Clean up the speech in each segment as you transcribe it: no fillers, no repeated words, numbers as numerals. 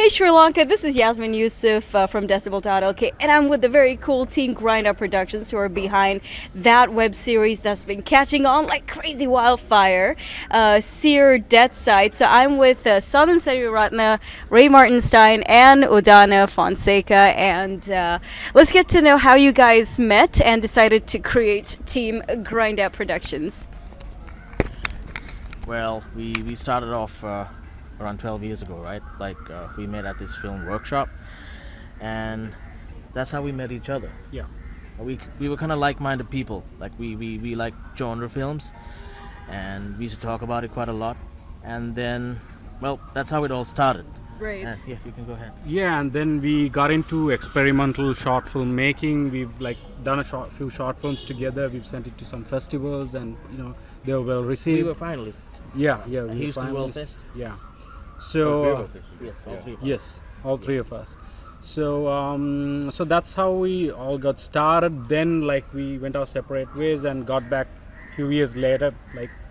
Hey Sri Lanka, this is Yasmin Yusuf from Decibel.lk, and I'm with the very cool team Grindout Productions who are behind that web series that's been catching on like crazy wildfire, Seer Dead Side. So I'm with Southern Sariratna, Ray Martinstein, and Udana Fonseca, and let's get to know how you guys met and decided to create Team Grindout Productions. Well, we started off around 12 years ago, right? We met at this film workshop, and that's how we met each other. Yeah. We were kind of like-minded people. Like we like genre films, and we used to talk about it quite a lot. And then, well, that's how it all started. Right. Yeah, you can go ahead. Yeah, and then we got into experimental short film making. We've done few short films together. We've sent it to some festivals, and they were well received. We were finalists. Yeah. At We were Houston World finalists. Fest. Yeah. All So three of us, actually. Yes, all three of us. yes, all three of us. So that's how we all got started. Then we went our separate ways and got back a few years later.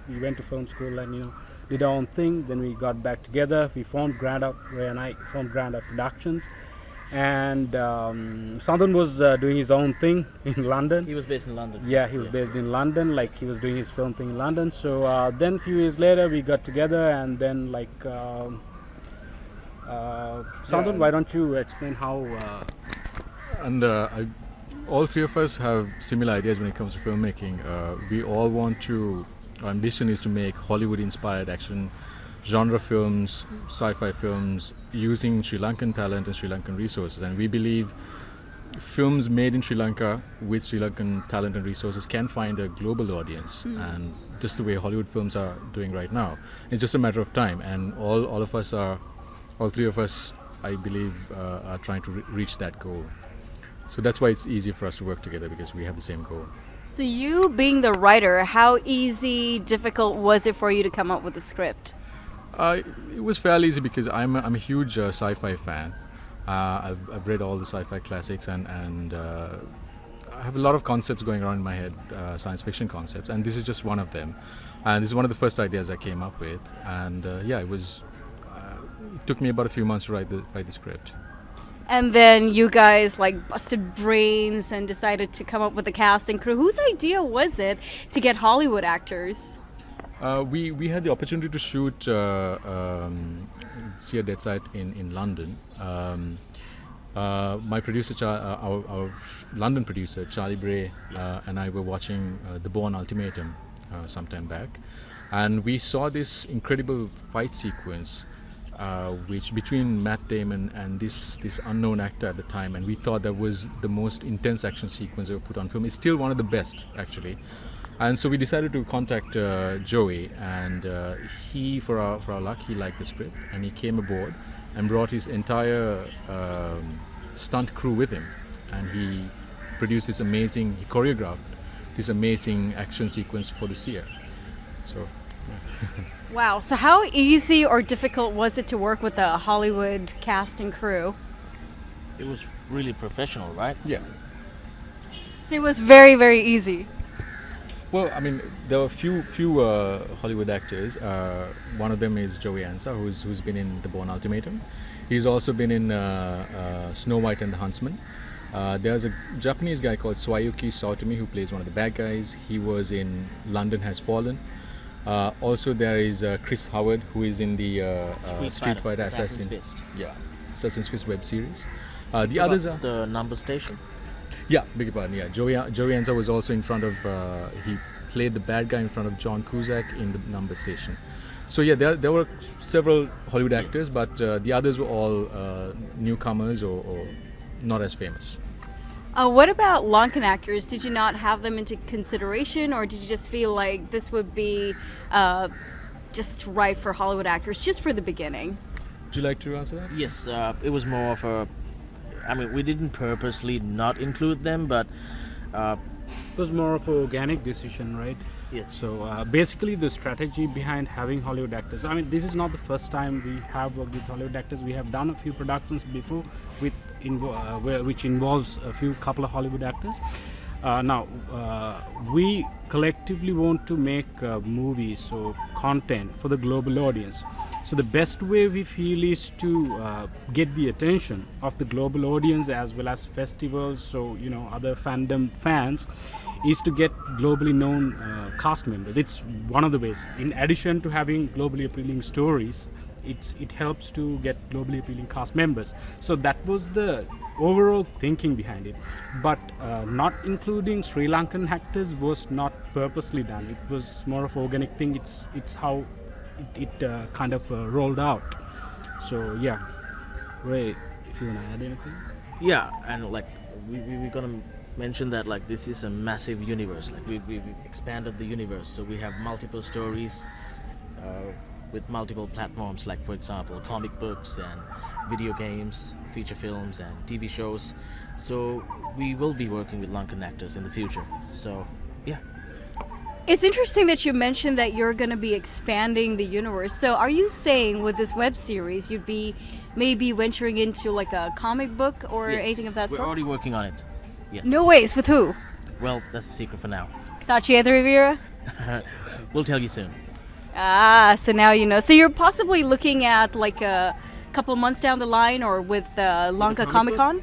We went to film school and did our own thing. Then we got back together. We formed Grindout. Ray and I formed Grindout Productions. And Sandhan was doing his own thing in London. He was based in London. Yeah, he was based in London. He was doing his film thing in London. So then a few years later we got together, and then Sandhan, why don't you explain how? All three of us have similar ideas when it comes to filmmaking. We all want to. Our ambition is to make Hollywood-inspired action genre films, sci-fi films, using Sri Lankan talent and Sri Lankan resources. And we believe films made in Sri Lanka with Sri Lankan talent and resources can find a global audience. And just the way Hollywood films are doing right now, it's just a matter of time. And all three of us, I believe, are trying to reach that goal. So that's why it's easy for us to work together, because we have the same goal. So you being the writer, how easy, difficult was it for you to come up with the script? It was fairly easy because I'm a huge sci-fi fan. I've read all the sci-fi classics, and I have a lot of concepts going around in my head, science fiction concepts, and this is just one of them. And this is one of the first ideas I came up with, and it took me about a few months to write the script. And then you guys busted brains and decided to come up with a cast and crew. Whose idea was it to get Hollywood actors? We had the opportunity to shoot Seer Dead Side in London. My producer, our London producer, Charlie Bray, and I were watching The Bourne Ultimatum sometime back, and we saw this incredible fight sequence which between Matt Damon and this unknown actor at the time, and we thought that was the most intense action sequence ever put on film. It's still one of the best, actually. And so we decided to contact Joey, and he, for our luck, he liked the script, and he came aboard and brought his entire stunt crew with him, and he choreographed this amazing action sequence for the Seer. So, yeah. Wow, so how easy or difficult was it to work with a Hollywood cast and crew? It was really professional, right? Yeah. So it was very, very easy. Well, I mean, there were few Hollywood actors. One of them is Joey Ansa, who's been in The Bourne Ultimatum. He's also been in Snow White and the Huntsman. There's a Japanese guy called Swayuki Saotome who plays one of the bad guys. He was in London Has Fallen. Also, there is Chris Howard, who is in the Street Fighter Assassin's Fist. Yeah, Assassin's Fist web series. The others are the Number Station. Yeah, beg your pardon. Yeah, Joey Enza was also in front of. He played the bad guy in front of John Cusack in The Number Station. So yeah, there were several Hollywood actors, but the others were all newcomers or not as famous. What about Lankan actors? Did you not have them into consideration, or did you just feel like this would be just right for Hollywood actors, just for the beginning? Would you like to answer that? Yes, it was more of a. I mean, we didn't purposely not include them, but It was more of an organic decision, right? yes. So basically, the strategy behind having Hollywood actors. I mean, this is not the first time we have worked with Hollywood actors. We have done a few productions before which involves couple of Hollywood actors. Now, we collectively want to make movies, so content for the global audience. So the best way we feel is to get the attention of the global audience as well as festivals, so other fandom fans, is to get globally known cast members. It's one of the ways. In addition to having globally appealing stories, it helps to get globally appealing cast members. So that was the overall thinking behind it. But not including Sri Lankan actors was not purposely done. It was more of organic thing. It's how it kind of rolled out. So yeah, Ray, if you wanna add anything. Yeah, and like we're gonna mention that like this is a massive universe. Like we've expanded the universe, so we have multiple stories with multiple platforms. Like for example, comic books and video games, feature films, and TV shows. So we will be working with Lankan actors in the future. So yeah. It's interesting that you mentioned that you're going to be expanding the universe. So are you saying with this web series you'd be maybe venturing into like a comic book or Yes, anything of that we're sort? already working on it. Yes. No ways. With who? Well, that's a secret for now. Sachi Rivera? We'll tell you soon. Ah, so now you know. So you're possibly looking at like a couple months down the line, or with Lanka Comic Con?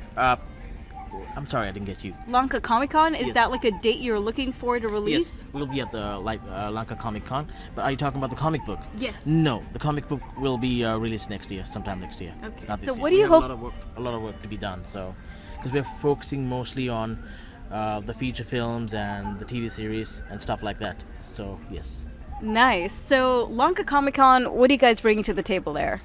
I'm sorry, I didn't get you. Lanka Comic Con? Is Yes. that like a date you're looking for to release? Yes, we'll be at the Lanka Comic Con. But are you talking about the comic book? Yes. No, the comic book will be released next year, sometime next year. Okay, Not this so year. what do We you have hope- A lot of work to be done. So, because we're focusing mostly on the feature films and the TV series and stuff like that. So yes. Nice. So Lanka Comic Con, what are you guys bringing to the table there?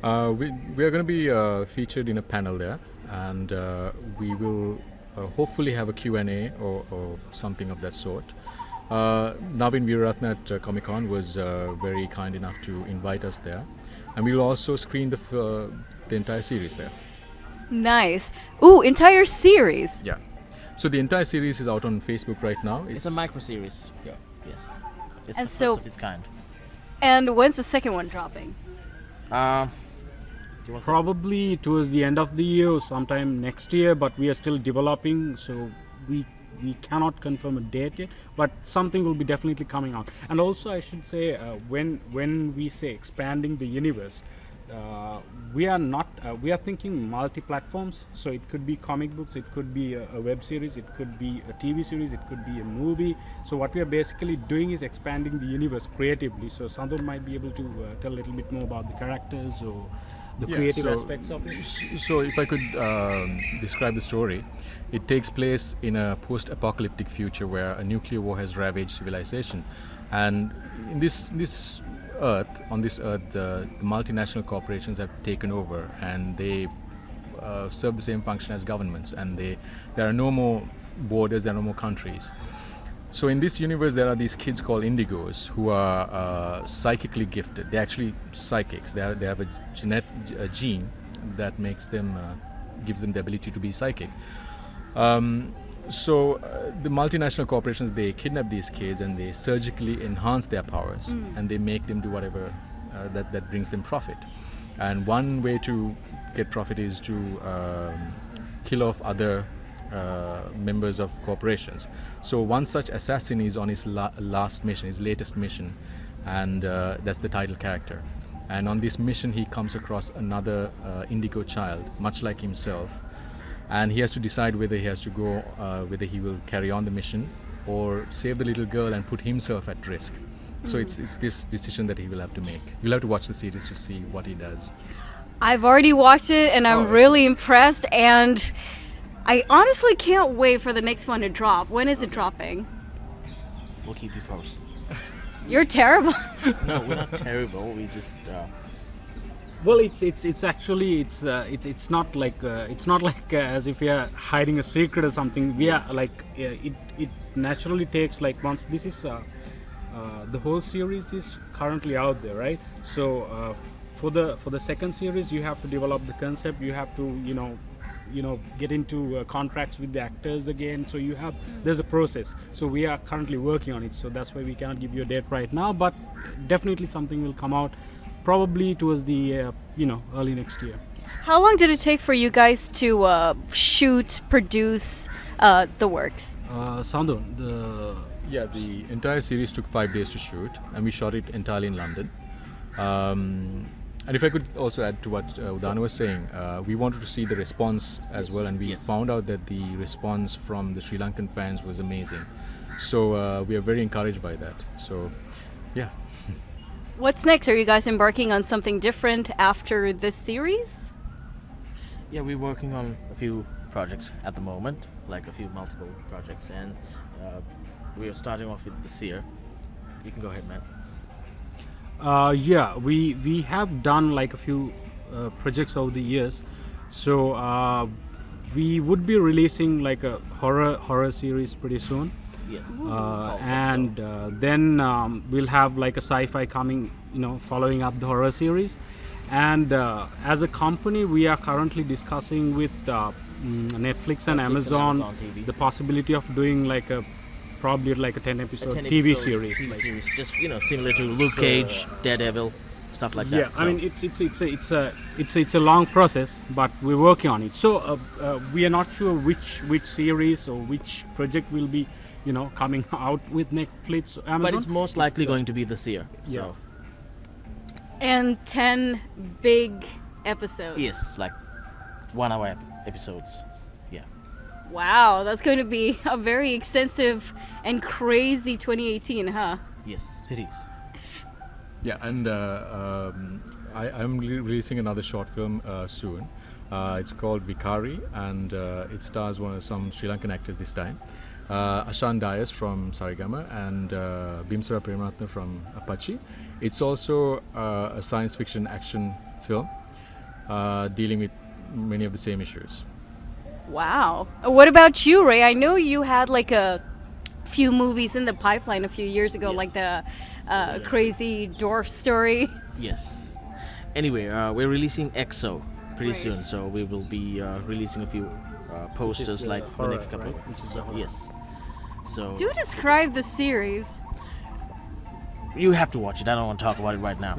We are going to be featured in a panel there, and we will hopefully have a Q&A or something of that sort. Navin Veeratna at Comic Con was very kind enough to invite us there, and we will also screen the entire series there. Nice. Ooh, entire series. Yeah. So the entire series is out on Facebook right now. It's a micro series. Yeah. Yes. It's And the so- first of its kind. And when's the second one dropping? Do you want Probably towards the end of the year or sometime next year, but we are still developing, so we cannot confirm a date yet, but something will be definitely coming out. And also I should say, when we say expanding the universe, we are thinking multi-platforms, so it could be comic books, it could be a web series, it could be a TV series, it could be a movie. So what we are basically doing is expanding the universe creatively. So Sandor might be able to tell a little bit more about the characters or the creative aspects of it. So if I could describe the story, it takes place in a post-apocalyptic future where a nuclear war has ravaged civilization, and in this Earth, the multinational corporations have taken over, and they serve the same function as governments, and there are no more borders, there are no more countries. So in this universe, there are these kids called indigos who are psychically gifted. They're actually psychics. They have a gene that makes them gives them the ability to be psychic. So the multinational corporations, they kidnap these kids and they surgically enhance their powers, and they make them do whatever that brings them profit. And one way to get profit is to kill off other members of corporations. So one such assassin is on his last mission, his latest mission, and that's the title character. And on this mission he comes across another indigo child, much like himself, and he has to decide whether he has to go, whether he will carry on the mission or save the little girl and put himself at risk. So it's this decision that he will have to make. You'll have to watch the series to see what he does. I've already watched it and I'm really impressed, and I honestly can't wait for the next one to drop. When is it dropping? We'll keep you posted. You're terrible. No, we're not terrible. We just Well, it's actually it's not like as if we are hiding a secret or something. We are like it naturally takes like once this is the whole series is currently out there, right? So for the second series, you have to develop the concept. You have to get into contracts with the actors again. So there's a process. So we are currently working on it. So that's why we cannot give you a date right now. But definitely something will come out, probably towards the early next year. How long did it take for you guys to shoot, produce the works? Sandhu, the Yeah, the entire series took 5 days to shoot, and we shot it entirely in London. And if I could also add to what Udana was saying, we wanted to see the response as well, and we Yes. found out that the response from the Sri Lankan fans was amazing. So we are very encouraged by that. So, yeah. What's next? Are you guys embarking on something different after this series? Yeah, we're working on a few projects at the moment, like a few multiple projects, and we are starting off with the Seer. You can go ahead, man. Yeah, we have done like a few projects over the years, so we would be releasing like a horror series pretty soon. Yes. And then we'll have like a sci-fi coming, following up the horror series. And as a company, we are currently discussing with Netflix and Amazon TV. the possibility of doing like probably like a 10 episode 10 TV episode series. TV like- series, just similar to Luke Cage, Daredevil, stuff like that. Yeah, I So- mean it's a long process, but we're working on it. So we are not sure which series or which project will be, coming out with Netflix, or Amazon. but it's most likely going to be the Seer. Yeah. So And 10 big episodes. yes, like 1 hour episodes. Yeah. Wow, that's going to be a very extensive and crazy 2018, huh? Yes, it is. Yeah, and I'm releasing another short film soon. It's called Vikari, and it stars some Sri Lankan actors this time. Ashan Dias from Sarigama and Bimsara Prematna from Apache. It's also a science fiction action film dealing with many of the same issues. Wow. What about you, Ray? I know you had like a few movies in the pipeline a few years ago, Yes. like the Crazy Dwarf story. Yes. Anyway, we're releasing EXO pretty Right. soon, so we will be releasing a few posters the like horror, the next couple. right? Which is the So, horror. yes. So Do describe the series. you have to watch it. I don't want to talk about it right now.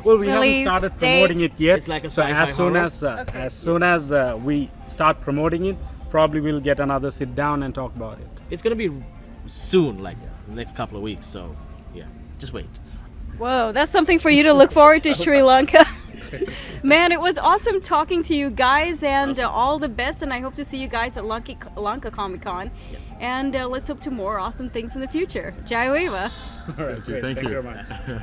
Well, we Release haven't started date. promoting it yet. It's like a so sci-fi as soon horror. as Okay. as soon as we start promoting it, probably we'll get another sit down and talk about it. It's gonna be soon, like next couple of weeks. So yeah, just wait. Whoa, that's something for you to look forward to, Sri Lanka. Man, it was awesome talking to you guys, and all the best. And I hope to see you guys at Lanka Comic Con. And let's hope to more awesome things in the future. Jai Weva. All right, Thank you. great. Thank you very much.